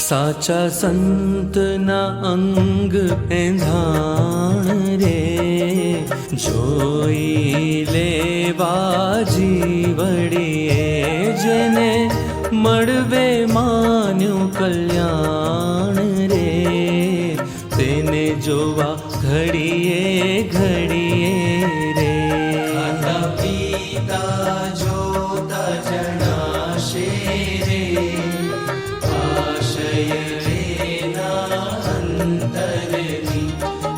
સાચા સંતના અંગ એંધાણ રે, જોઈ લેવા જીવડીએ જેને મળવે માન્યું કલ્યાણ રે, તેને જોવા ઘડીએ ઘડીએ રે. ખાતા પીતા જોતા જણાશે રે, આશય લેના અંતરની,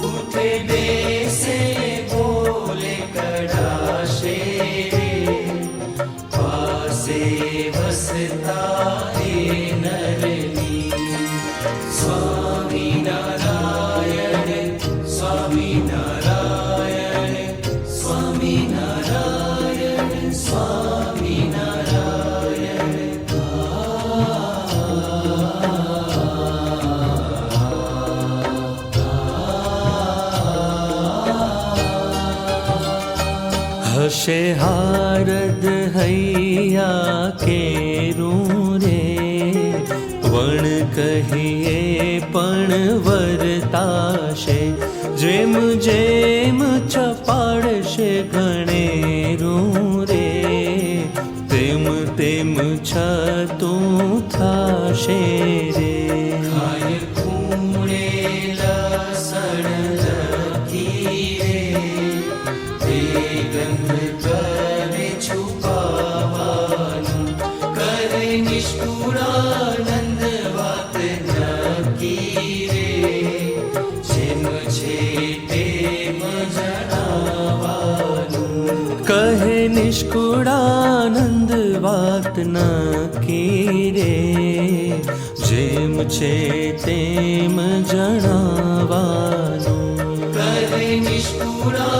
ઉઠે બેસે બોલે કડાશે રે, પાસે વસતા એ નરની. સ્વામિનારાયણ સ્વામિનારાયણ સ્વામિનારાયણ સ્વામિનારાયણ. હશે હારદ હૈયા કેરું રે, વણ કહીએ પણ વર્તાશે, જેમ જેમ છપાડશે ઘણેરું રે, તેમ તેમ છતું થશે રે. ખાય ખૂણે લસણ લખી રે, તે ગંધ કરે છુપાવાનું, કરે નિષ્ઠુરાનંદ વાત નક્કી રે, જેમ છે તેમ જણાવાનું. કહે નિષ્કુળાનંદ વાત નક્કી રે, જેમ છે તેમ જણાવાનું. કહે નિષ્કુળા